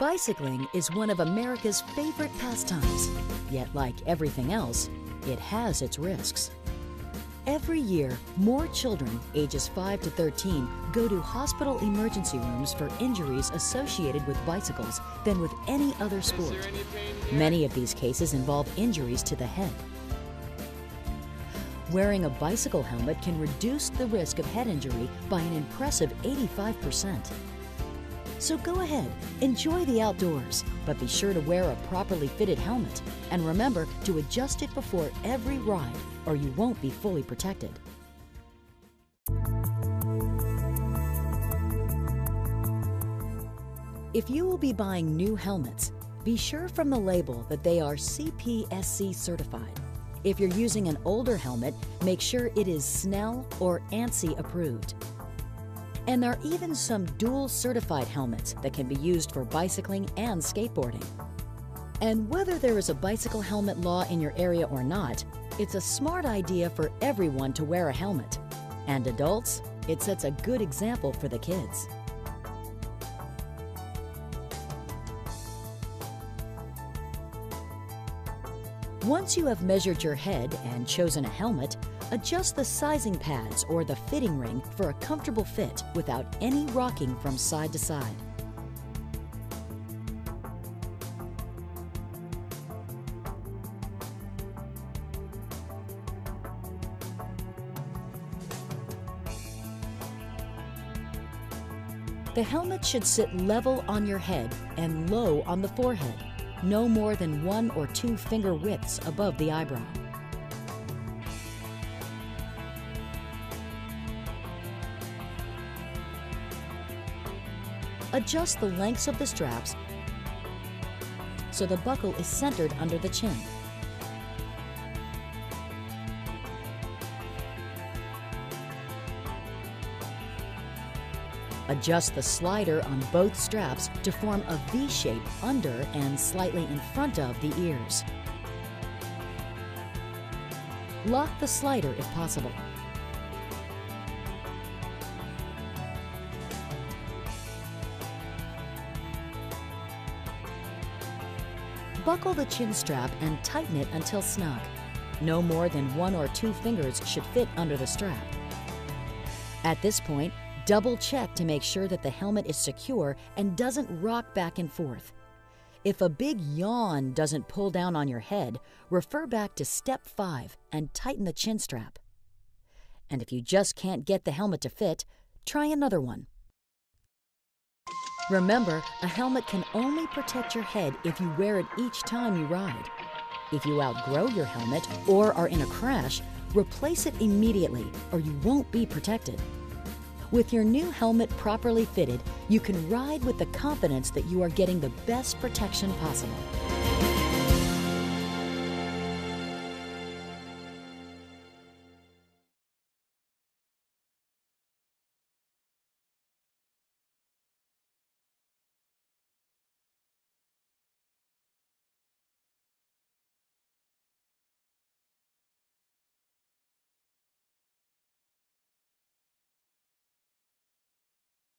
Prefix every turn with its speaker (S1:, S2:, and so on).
S1: Bicycling is one of America's favorite pastimes, yet like everything else, it has its risks. Every year, more children ages 5 to 13 go to hospital emergency rooms for injuries associated with bicycles than with any other sport. Many of these cases involve injuries to the head. Wearing a bicycle helmet can reduce the risk of head injury by an impressive 85%. So go ahead, enjoy the outdoors, but be sure to wear a properly fitted helmet. And remember to adjust it before every ride, or you won't be fully protected. If you will be buying new helmets, be sure from the label that they are CPSC certified. If you're using an older helmet, make sure it is Snell or ANSI approved. And there are even some dual certified helmets that can be used for bicycling and skateboarding. And whether there is a bicycle helmet law in your area or not, it's a smart idea for everyone to wear a helmet. And adults, it sets a good example for the kids. Once you have measured your head and chosen a helmet, adjust the sizing pads or the fitting ring for a comfortable fit without any rocking from side to side. The helmet should sit level on your head and low on the forehead, no more than 1 or 2 finger widths above the eyebrow. Adjust the lengths of the straps so the buckle is centered under the chin. Adjust the slider on both straps to form a V shape under and slightly in front of the ears. Lock the slider if possible. Buckle the chin strap and tighten it until snug. No more than 1 or 2 fingers should fit under the strap. At this point, double check to make sure that the helmet is secure and doesn't rock back and forth. If a big yawn doesn't pull down on your head, refer back to step 5 and tighten the chin strap. And if you just can't get the helmet to fit, try another one. Remember, a helmet can only protect your head if you wear it each time you ride. If you outgrow your helmet or are in a crash, replace it immediately or you won't be protected. With your new helmet properly fitted, you can ride with the confidence that you are getting the best protection possible.